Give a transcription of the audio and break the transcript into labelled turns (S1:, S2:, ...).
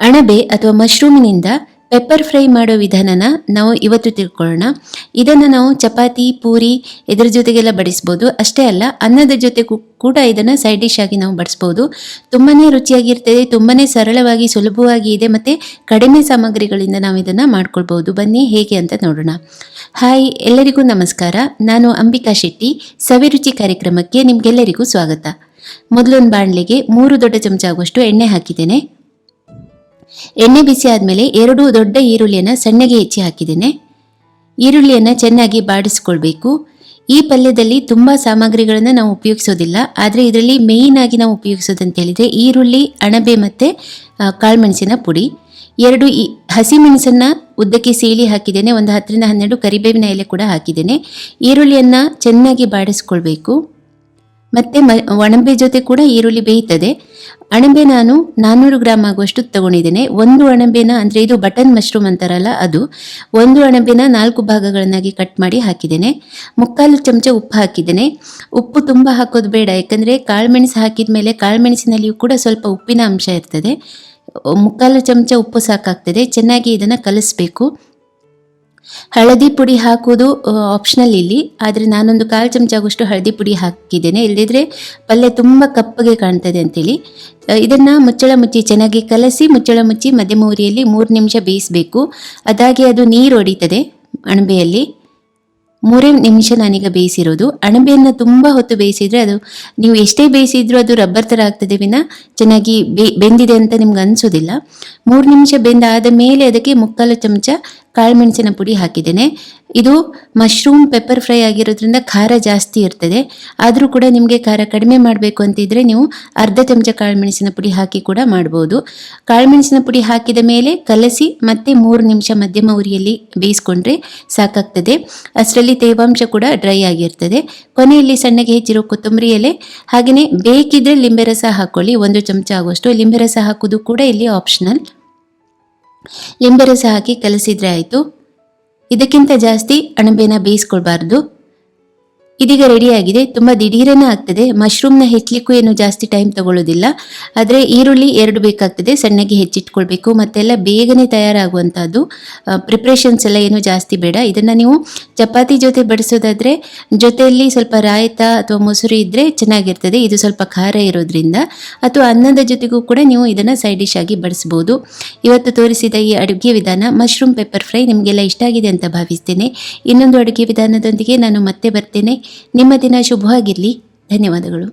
S1: ಅಣಬೆ ಅಥವಾ ಮಶ್ರೂಮಿನಿಂದ pepper fry ಮಾಡೋ ವಿಧಾನನ ನಾವು ಇವತ್ತು ತಿಳ್ಕೊಳ್ಳೋಣ. ಇದನ್ನು ನಾವು ಚಪಾತಿ, ಪೂರಿ ಇದರ ಜೊತೆಗೆಲ್ಲ ಬಡಿಸ್ಬೋದು. ಅಷ್ಟೇ ಅಲ್ಲ, ಅನ್ನದ ಜೊತೆ ಕೂಡ ಇದನ್ನು ಸೈಡ್ ಡಿಶ್ ಆಗಿ ನಾವು ಬಡಿಸ್ಬೋದು. ತುಂಬಾ ರುಚಿಯಾಗಿರ್ತದೆ, ತುಂಬಾ ಸರಳವಾಗಿ ಸುಲಭವಾಗಿ ಇದೆ ಮತ್ತು ಕಡಿಮೆ ಸಾಮಗ್ರಿಗಳಿಂದ ನಾವು ಇದನ್ನು ಮಾಡ್ಕೊಳ್ಬೋದು. ಬನ್ನಿ ಹೇಗೆ ಅಂತ ನೋಡೋಣ. ಹಾಯ್, ಎಲ್ಲರಿಗೂ ನಮಸ್ಕಾರ. ನಾನು ಅಂಬಿಕಾ ಶೆಟ್ಟಿ. ಸವಿರುಚಿ ಕಾರ್ಯಕ್ರಮಕ್ಕೆ ನಿಮಗೆಲ್ಲರಿಗೂ ಸ್ವಾಗತ. ಮೊದಲೊಂದು ಬಾಣಲೆಗೆ 3 ದೊಡ್ಡ ಚಮಚ ಆಗುವಷ್ಟು ಎಣ್ಣೆ ಹಾಕಿದ್ದೇನೆ. ಎಣ್ಣೆ ಬಿಸಿ ಆದಮೇಲೆ 2 ದೊಡ್ಡ ಈರುಳ್ಳಿಯನ್ನು ಸಣ್ಣಗೆ ಹೆಚ್ಚಿ ಹಾಕಿದ್ದೇನೆ. ಈರುಳ್ಳಿಯನ್ನು ಚೆನ್ನಾಗಿ ಬಾಡಿಸ್ಕೊಳ್ಬೇಕು. ಈ ಪಲ್ಯದಲ್ಲಿ ತುಂಬ ಸಾಮಗ್ರಿಗಳನ್ನು ನಾವು ಉಪಯೋಗಿಸೋದಿಲ್ಲ, ಆದರೆ ಇದರಲ್ಲಿ ಮೇಯ್ನ್ ಆಗಿ ನಾವು ಉಪಯೋಗಿಸೋದಂತ ಹೇಳಿದರೆ ಈರುಳ್ಳಿ, ಅಣಬೆ ಮತ್ತು ಕಾಳುಮೆಣಸಿನ ಪುಡಿ. 2 ಹಸಿಮೆಣಸನ್ನು ಉದ್ದಕ್ಕೆ ಸೀಳಿ ಹಾಕಿದ್ದೇನೆ. ಒಂದು 10ರಿಂದ 12 ಕರಿಬೇವಿನ ಎಲೆ ಕೂಡ ಹಾಕಿದ್ದೇನೆ. ಈರುಳ್ಳಿಯನ್ನು ಚೆನ್ನಾಗಿ ಬಾಡಿಸ್ಕೊಳ್ಬೇಕು. ಮತ್ತು ಅಣಬೆ ಜೊತೆ ಕೂಡ ಈರುಳ್ಳಿ ಬೇಯ್ತದೆ. ಅಣಬೆ ನಾನು 400 ಗ್ರಾಮ್ ಆಗುವಷ್ಟು ತಗೊಂಡಿದ್ದೇನೆ. ಒಂದು ಅಣಬೆನ, ಅಂದರೆ ಇದು ಬಟನ್ ಮಶ್ರೂಮ್ ಅಂತಾರಲ್ಲ ಅದು, ಒಂದು ಅಣಬೆನ 4 ಭಾಗಗಳನ್ನಾಗಿ ಕಟ್ ಮಾಡಿ ಹಾಕಿದ್ದೇನೆ. 3/4 ಚಮಚ ಉಪ್ಪು ಹಾಕಿದ್ದೇನೆ. ಉಪ್ಪು ತುಂಬ ಹಾಕೋದು ಬೇಡ, ಯಾಕಂದರೆ ಕಾಳುಮೆಣಸು ಹಾಕಿದ ಮೇಲೆ ಕಾಳುಮೆಣಸಿನಲ್ಲಿಯೂ ಕೂಡ ಸ್ವಲ್ಪ ಉಪ್ಪಿನ ಅಂಶ ಇರ್ತದೆ. 3/4 ಚಮಚ ಉಪ್ಪು ಸಾಕಾಗ್ತದೆ. ಚೆನ್ನಾಗಿ ಇದನ್ನು ಕಲಿಸ್ಬೇಕು. ಹಳದಿ ಪುಡಿ ಹಾಕೋದು ಆಪ್ಷನಲ್ ಇಲ್ಲಿ, ಆದರೆ ನಾನೊಂದು 1/4 ಚಮಚ ಆಗುವಷ್ಟು ಹಳದಿ ಪುಡಿ ಹಾಕಿದ್ದೇನೆ. ಇಲ್ಲದಿದ್ದರೆ ಪಲ್ಯ ತುಂಬ ಕಪ್ಪಗೆ ಕಾಣ್ತದೆ ಅಂತೇಳಿ. ಇದನ್ನು ಮುಚ್ಚಳ ಮುಚ್ಚಿ ಚೆನ್ನಾಗಿ ಕಲಸಿ ಮುಚ್ಚಳ ಮುಚ್ಚಿ ಮಧ್ಯಮ ಉರಿಯಲ್ಲಿ 3 ನಿಮಿಷ ಬೇಯಿಸಬೇಕು. ಅದಾಗಿ ಅದು ನೀರು ಹೊಡಿತದೆ ಅಣಬೆಯಲ್ಲಿ. 3 ನಿಮಿಷ ನಾನೀಗ ಬೇಯಿಸಿರೋದು. ಅಣಬೆಯನ್ನು ತುಂಬ ಹೊತ್ತು ಬೇಯಿಸಿದರೆ ಅದು, ನೀವು ಎಷ್ಟೇ ಬೇಯಿಸಿದ್ರೂ ಅದು ರಬ್ಬರ್ ಥರ ಆಗ್ತದೆ ವಿನ ಚೆನ್ನಾಗಿ ಬೆಂದಿದೆ ಅಂತ ನಿಮ್ಗೆ ಅನಿಸೋದಿಲ್ಲ. 3 ನಿಮಿಷ ಬೆಂದಾದ ಮೇಲೆ ಅದಕ್ಕೆ 3/4 ಚಮಚ ಕಾಳುಮೆಣಸಿನ ಪುಡಿ ಹಾಕಿದ್ದೇನೆ. ಇದು ಮಶ್ರೂಮ್ ಪೆಪ್ಪರ್ ಫ್ರೈ ಆಗಿರೋದ್ರಿಂದ ಖಾರ ಜಾಸ್ತಿ ಇರ್ತದೆ. ಆದರೂ ಕೂಡ ನಿಮಗೆ ಖಾರ ಕಡಿಮೆ ಮಾಡಬೇಕು ಅಂತಿದ್ರೆ ನೀವು ಅರ್ಧ ಚಮಚ ಕಾಳುಮೆಣಸಿನ ಪುಡಿ ಹಾಕಿ ಕೂಡ ಮಾಡ್ಬೋದು. ಕಾಳುಮೆಣಸಿನ ಪುಡಿ ಹಾಕಿದ ಮೇಲೆ ಕಲಸಿ ಮತ್ತೆ 3 ನಿಮಿಷ ಮಧ್ಯಮ ಉರಿಯಲ್ಲಿ ಬೇಯಿಸ್ಕೊಂಡ್ರೆ ಸಾಕಾಗ್ತದೆ. ಅಷ್ಟರಲ್ಲಿ ತೇವಾಂಶ ಕೂಡ ಡ್ರೈ ಆಗಿರ್ತದೆ. ಕೊನೆಯಲ್ಲಿ ಸಣ್ಣಗೆ ಹೆಚ್ಚಿರೋ ಕೊತ್ತಂಬರಿ ಎಲೆ, ಹಾಗೆಯೇ ಬೇಕಿದ್ರೆ ಲಿಂಬೆ ರಸ ಹಾಕ್ಕೊಳ್ಳಿ. 1 ಚಮಚ ಆಗುವಷ್ಟು. ಲಿಂಬೆ ರಸ ಹಾಕೋದು ಕೂಡ ಇಲ್ಲಿ ಆಪ್ಷನಲ್. ಲಿಂಬೆ ರಸ ಹಾಕಿ ಕಲಸಿದ್ರೆ ಆಯಿತು. ಇದಕ್ಕಿಂತ ಜಾಸ್ತಿ ಅಣಬೆನ ಬೇಯಿಸ್ಕೊಳ್ಬಾರ್ದು. ಇದೀಗ ರೆಡಿಯಾಗಿದೆ. ತುಂಬ ದಿಢೀರನೇ ಆಗ್ತದೆ. ಮಶ್ರೂಮ್ನ ಹೆಚ್ಚಲಿಕ್ಕೂ ಏನು ಜಾಸ್ತಿ ಟೈಮ್ ತಗೊಳ್ಳೋದಿಲ್ಲ, ಆದರೆ ಈರುಳ್ಳಿ 2 ಬೇಕಾಗ್ತದೆ, ಸಣ್ಣಗೆ ಹೆಚ್ಚಿಟ್ಕೊಳ್ಬೇಕು. ಮತ್ತೆಲ್ಲ ಬೇಗನೆ ತಯಾರಾಗುವಂಥದ್ದು. ಪ್ರಿಪ್ರೇಷನ್ಸ್ ಎಲ್ಲ ಏನು ಜಾಸ್ತಿ ಬೇಡ. ಇದನ್ನು ನೀವು ಚಪಾತಿ ಜೊತೆ ಬಡಿಸೋದಾದರೆ ಜೊತೆಯಲ್ಲಿ ಸ್ವಲ್ಪ ರಾಯ್ತ ಅಥವಾ ಮೊಸರು ಇದ್ದರೆ ಚೆನ್ನಾಗಿರ್ತದೆ. ಇದು ಸ್ವಲ್ಪ ಖಾರ ಇರೋದ್ರಿಂದ. ಅಥವಾ ಅನ್ನದ ಜೊತೆಗೂ ಕೂಡ ನೀವು ಇದನ್ನು ಸೈಡ್ ಡಿಶ್ ಆಗಿ ಬಡಿಸ್ಬೋದು. ಇವತ್ತು ತೋರಿಸಿದ ಈ ಅಡುಗೆ ವಿಧಾನ ಮಶ್ರೂಮ್ ಪೆಪ್ಪರ್ ಫ್ರೈ ನಿಮಗೆಲ್ಲ ಇಷ್ಟ ಆಗಿದೆ ಅಂತ ಭಾವಿಸ್ತೇನೆ. ಇನ್ನೊಂದು ಅಡುಗೆ ವಿಧಾನದೊಂದಿಗೆ ನಾನು ಮತ್ತೆ ಬರ್ತೇನೆ. ನಿಮ್ಮ ದಿನ ಶುಭವಾಗಿರಲಿ. ಧನ್ಯವಾದಗಳು.